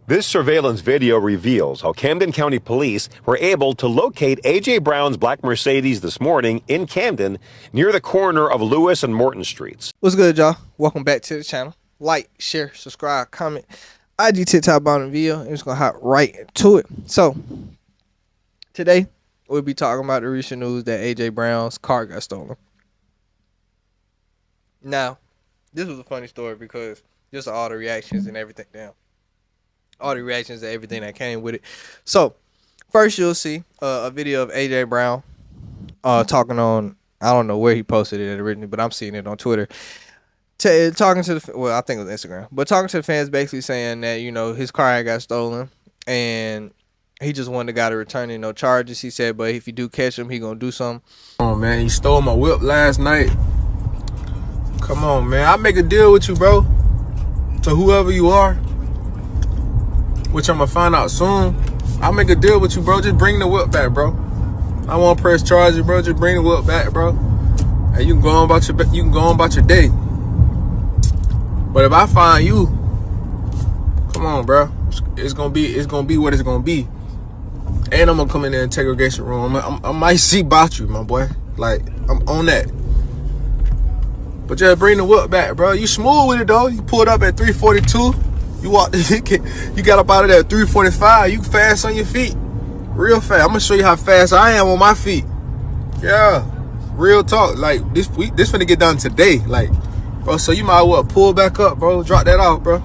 This surveillance video reveals how Camden County Police were able to locate A.J. Brown's black Mercedes this morning in Camden near the corner of Lewis and Morton Streets. What's good, y'all? Welcome back to the channel. Like, share, subscribe, comment. IG, TikTok, bottom video. I'm just going to hop right into it. So, today, we'll be talking about the recent news that A.J. Brown's car got stolen. Now, this was a funny story because just all the reactions and everything down. All the reactions and everything that came with it. So, first you'll see a video of A.J. Brown talking on, I don't know where he posted it originally, but I'm seeing it on Twitter. Talking to the, well, I think it was Instagram, but talking to the fans, basically saying that, you know, his car had got stolen and he just wanted the guy to return it, no charges. He said, but if you do catch him, he gonna do something. Oh man, he stole my whip last night. Come on, man, I'll make a deal with you, bro. To whoever you are, which I'm gonna find out soon. I'll make a deal with you, bro. Just bring the whip back, bro. I won't press charges, bro. Just bring the whip back, bro. And you can go on about your day. But if I find you, come on, bro. It's gonna be what it's gonna be. And I'm gonna come in there in the interrogation room. I might see about you, my boy. Like, I'm on that. But just bring the whip back, bro. You smooth with it though. You pulled up at 342. You walked. You got up out of there at 345. You fast on your feet, real fast. I'm gonna show you how fast I am on my feet. Yeah, real talk. Like this finna get done today. Like, bro. So you might as well pull back up, bro. Drop that off, bro.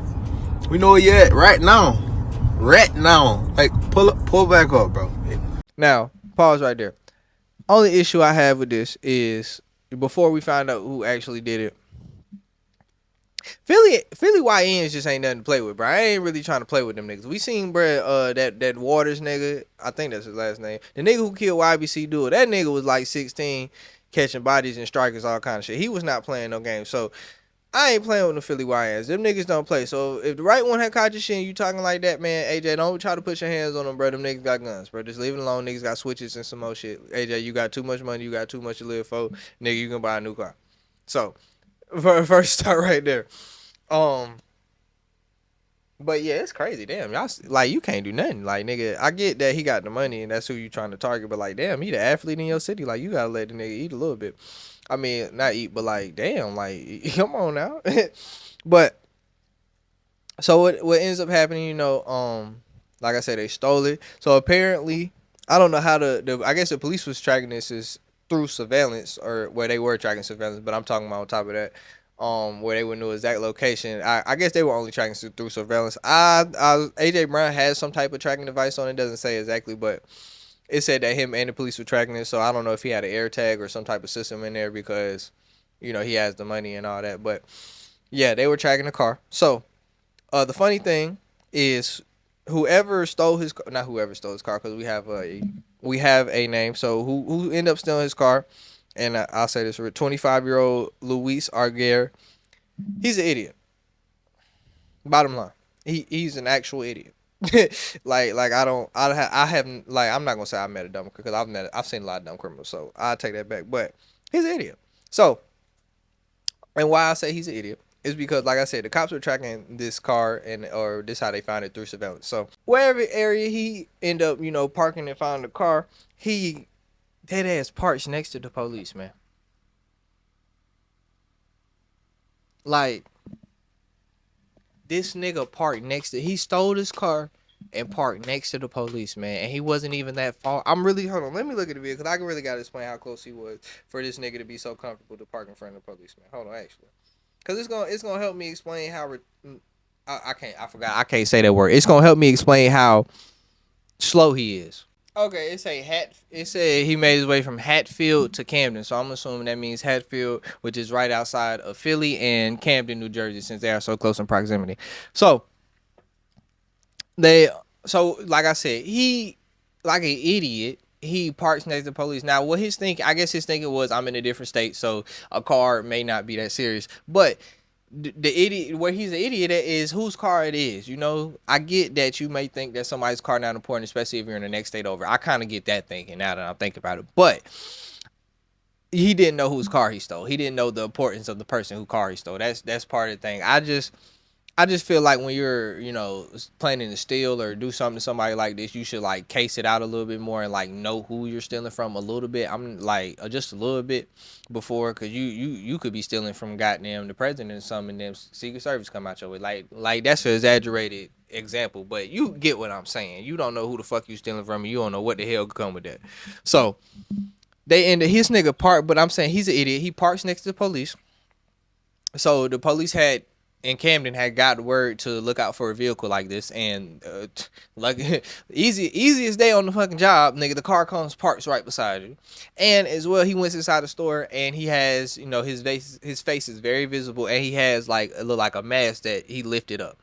We know where you at right now. Right now. Like pull back up, bro. Now, pause right there. Only issue I have with this is before we find out who actually did it. Philly YNs just ain't nothing to play with, bro. I ain't really trying to play with them niggas. We seen, bro, that Waters nigga. I think that's his last name. The nigga who killed YBC Duel. That nigga was like 16, catching bodies and strikers, all kind of shit. He was not playing no game. So I ain't playing with the Philly YNs. Them niggas don't play. So if the right one had caught your shit and you talking like that, man, AJ, don't try to put your hands on them, bro. Them niggas got guns, bro. Just leave it alone. Niggas got switches and some more shit. AJ, you got too much money. You got too much to live for. Nigga, you can buy a new car. So first start right there. But yeah, it's crazy. Damn, y'all, like, you can't do nothing. Like, nigga, I get that he got the money and that's who you trying to target, but like, damn, he the athlete in your city. Like, you gotta let the nigga eat a little bit. I mean, not eat, but like, damn, like, come on now. But so what ends up happening, you know, like I said, they stole it. So apparently, I don't know how I guess the police was tracking this is through surveillance, or where they were tracking surveillance, but I'm talking about on top of that. Where they would know exact location. I guess they were only tracking through surveillance. AJ Brown has some type of tracking device on it. Doesn't say exactly, but it said that him and the police were tracking it. So I don't know if he had an air tag or some type of system in there because, you know, he has the money and all that. But yeah, they were tracking the car. So the funny thing is, whoever stole his car, not whoever stole his car, because we have a name. So who ended up stealing his car? And I'll say this: 25-year-old Luis Arguer, he's an idiot. Bottom line, he's an actual idiot. like I haven't, like, I'm not gonna say I met a dumb, because I've seen a lot of dumb criminals, so I'll take that back. But he's an idiot. So, and why I say he's an idiot is because, like I said, the cops were tracking this car, or this how they found it, through surveillance. So wherever area he end up, you know, parking and found the car, he dead ass parks next to the police, man. Like, this nigga parked next to, he stole his car and parked next to the police, man. And he wasn't even that far. Hold on, let me look at the video, because I really gotta explain how close he was for this nigga to be so comfortable to park in front of the police, man. Hold on, actually, because it's gonna help me explain how I can't say that word. It's gonna help me explain how slow he is. Okay, it said he made his way from Hatfield to Camden, so I'm assuming that means Hatfield, which is right outside of Philly, and Camden, New Jersey, since they are so close in proximity. So like I said, he, like an idiot, he parks next to the police. Now, I guess his thinking was, I'm in a different state, so a car may not be that serious. But the idiot, where he's an idiot at, is whose car it is. You know, I get that you may think that somebody's car not important, especially if you're in the next state over. I kind of get that thinking now that I'm thinking about it. But he didn't know whose car he stole. He didn't know the importance of the person whose car he stole. That's part of the thing. I just feel like when you're, planning to steal or do something to somebody like this, you should like case it out a little bit more and like know who you're stealing from a little bit. I'm like just a little bit before, cause you could be stealing from goddamn the president or something, and then Secret Service come out your way. Like that's an exaggerated example, but you get what I'm saying. You don't know who the fuck you stealing from, and you don't know what the hell could come with that. So they ended his nigga park, but I'm saying he's an idiot. He parks next to the police. So the police in Camden had got word to look out for a vehicle like this, and like easiest day on the fucking job, nigga. The car comes, parks right beside you, and as well he went inside the store and he has his face is very visible, and he has like a mask that he lifted up.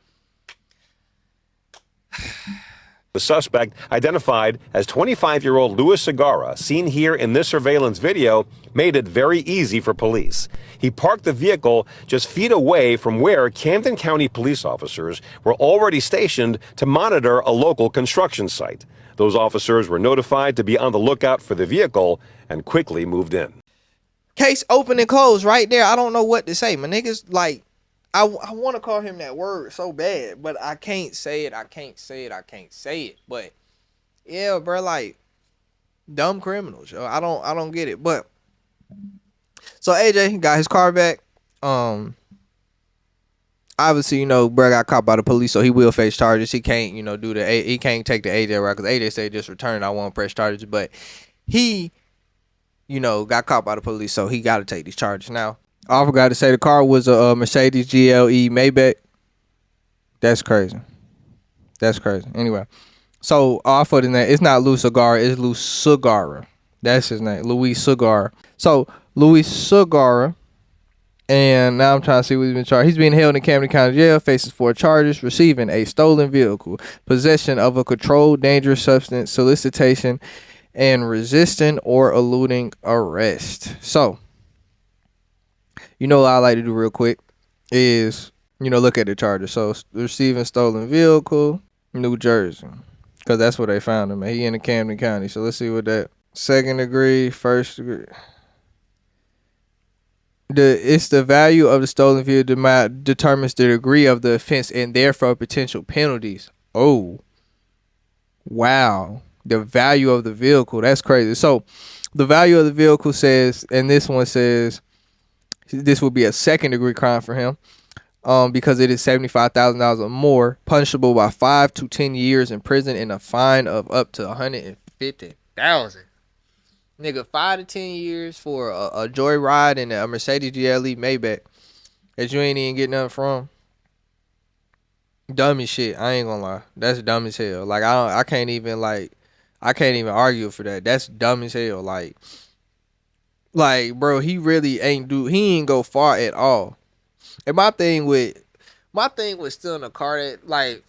The suspect, identified as 25-year-old Louis Segarra, seen here in this surveillance video, made it very easy for police. He parked the vehicle just feet away from where Camden County police officers were already stationed to monitor a local construction site. Those officers were notified to be on the lookout for the vehicle and quickly moved in. Case open and closed right there. I don't know what to say. My niggas, like, I want to call him that word so bad, but I can't say it. But yeah, bro, like dumb criminals. Yo. I don't get it. But so AJ got his car back. Obviously, bro got caught by the police, so he will face charges. He can't, he can't take the AJ route because AJ said just return. I won't press charges, but he, got caught by the police, so he got to take these charges now. I forgot to say the car was a Mercedes GLE Maybach. That's crazy. Anyway, so off of the name, it's not Louis Segarra, it's Louis Segarra. That's his name, Louis Segarra. So Louis Segarra, and now I'm trying to see what he's been charged. He's being held in Camden County Jail, faces 4 charges: receiving a stolen vehicle, possession of a controlled dangerous substance, solicitation, and resisting or eluding arrest. So, what I like to do real quick is, look at the charges. So, receiving stolen vehicle, New Jersey. Because that's where they found him. He in the Camden County. So, let's see what that. 2nd degree, 1st degree. It's the value of the stolen vehicle determines the degree of the offense and therefore potential penalties. Oh. Wow. The value of the vehicle. That's crazy. So, the value of the vehicle says, and this one says, this would be a 2nd degree crime for him, because it is $75,000 or more, punishable by 5 to 10 years in prison and a fine of up to $150,000. Nigga, 5 to 10 years for a joyride in a Mercedes GLE Maybach that you ain't even get nothing from. Dumb as shit. I ain't gonna lie. That's dumb as hell. Like I can't even argue for that. That's dumb as hell. Like, bro, he really ain't go far at all. And my thing with stealing a car that, like,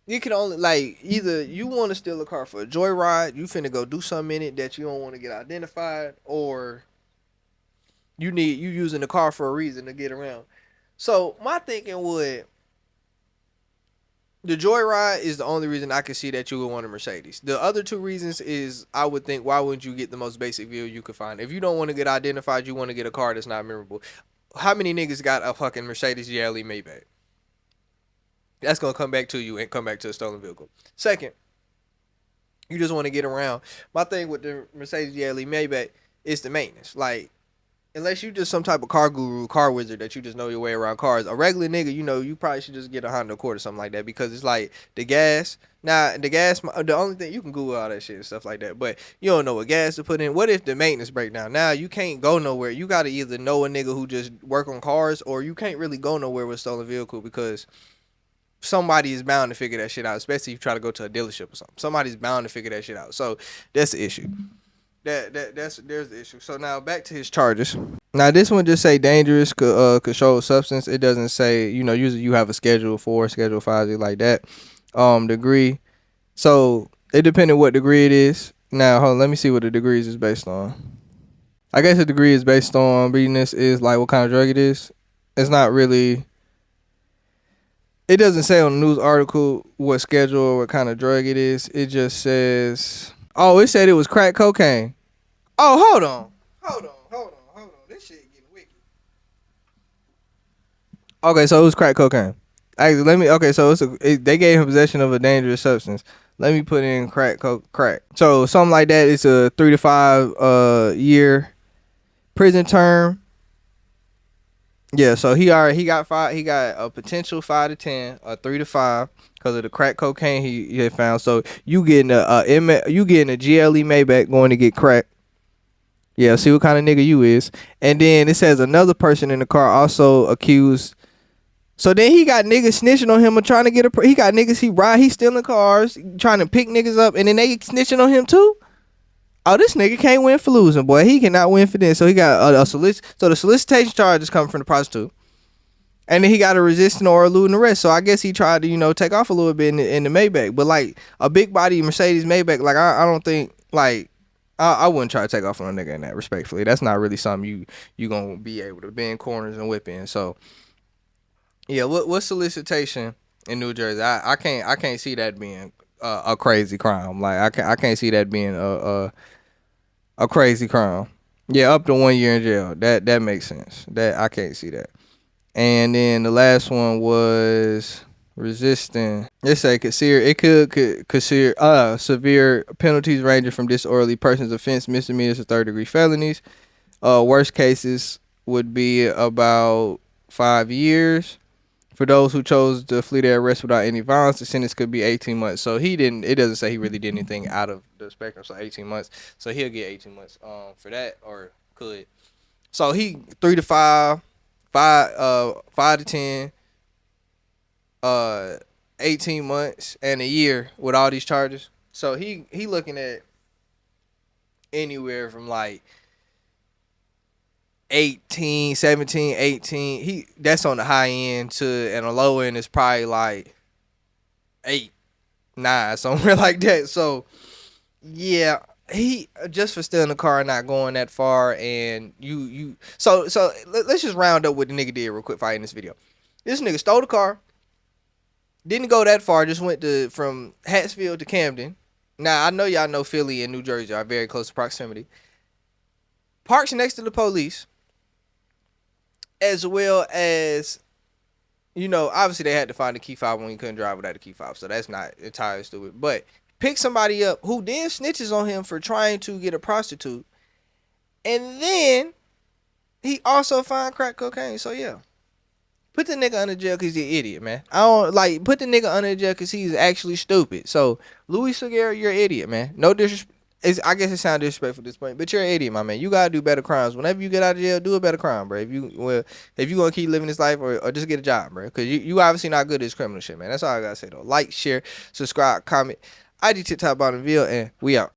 you can only, like, either you want to steal a car for a joyride, you finna go do something in it that you don't want to get identified, or you using the car for a reason to get around. So my thinking would, the joyride is the only reason I could see that you would want a Mercedes. The other 2 reasons is, I would think, why wouldn't you get the most basic vehicle you could find? If you don't want to get identified, you want to get a car that's not memorable. How many niggas got a fucking Mercedes GLE Maybach? That's going to come back to you and come back to a stolen vehicle. Second, you just want to get around. My thing with the Mercedes GLE Maybach is the maintenance. Like, unless you just some type of car guru, car wizard that you just know your way around cars, a regular nigga, you probably should just get a Honda Accord or something like that, because it's like the gas. Now, the only thing, you can Google all that shit and stuff like that, but you don't know what gas to put in. What if the maintenance break down? Now, you can't go nowhere. You got to either know a nigga who just work on cars, or you can't really go nowhere with a stolen vehicle, because somebody is bound to figure that shit out, especially if you try to go to a dealership or something. Somebody's bound to figure that shit out. So that's the issue. There's the issue. So now back to his charges. Now this one just say dangerous controlled substance. It doesn't say, usually you have a Schedule 4, Schedule 5, like that. Degree. So it depends on what degree it is. Now hold on, let me see what the degrees is based on. I guess the degree is based on, reading this, is like what kind of drug it is. It's not really. It doesn't say on the news article what schedule or what kind of drug it is. It just says, it said it was crack cocaine. Oh, hold on. This shit getting wicked. Okay, so it was crack cocaine. Actually, let me. Okay, so they gave him possession of a dangerous substance. Let me put in crack. So something like that is a 3 to 5 year prison term. Yeah, so he got 5. He got a potential 5 to 10, a 3 to 5 because of the crack cocaine he had found. So you getting a GLE Maybach going to get crack. Yeah, see what kind of nigga you is. And then it says another person in the car also accused. So then he got niggas snitching on him and trying to get he got niggas he stealing cars, trying to pick niggas up, and then they snitching on him too. Oh, this nigga can't win for losing, boy. He cannot win for this. So he got a so the solicitation charge is coming from the prostitute. And then he got a resisting or eluding arrest. So I guess he tried to, take off a little bit in the Maybach. But like a big body Mercedes Maybach, like I don't think like I wouldn't try to take off on a nigga in that, respectfully. That's not really something you gonna be able to bend corners and whip in. So yeah, what solicitation in New Jersey? I can't see that being a crazy crime. Like I can't see that being a crazy crime. Yeah, up to 1 year in jail. That makes sense. That I can't see that. And then the last one was resisting. It say could consider severe penalties ranging from disorderly person's offense, misdemeanors to 3rd-degree felonies. Worst cases would be about 5 years. For those who chose to flee their arrest without any violence, the sentence could be 18 months. So it doesn't say he really did anything out of the spectrum, so 18 months. So he'll get 18 months for that, or could. So he 3 to 5, 5 to 10, 18 months and a year with all these charges. So he looking at anywhere from like 18, 17, 18. That's on the high end and the low end is probably like 8, 9, somewhere like that. So yeah, he just for stealing the car and not going that far, and so let's just round up what the nigga did real quick in this video. This nigga stole the car, didn't go that far, just went from Hatfield to Camden. Now I know y'all know Philly and New Jersey are very close proximity. Parks next to the police. As well as, obviously they had to find the key fob when he couldn't drive without the key fob. So that's not entirely stupid. But pick somebody up who then snitches on him for trying to get a prostitute. And then he also find crack cocaine. So yeah. Put the nigga under jail because he's an idiot, man. Put the nigga under jail because he's actually stupid. So Louis Seguera, you're an idiot, man. No disrespect. I guess it sounds disrespectful at this point, but you're an idiot, my man. You gotta do better crimes. Whenever you get out of jail, do a better crime, bro. If you gonna keep living this life, or just get a job, bro, because you obviously not good at this criminal shit, man. That's all I gotta say though. Like, share, subscribe, comment. IG TikTok bottom video, and we out.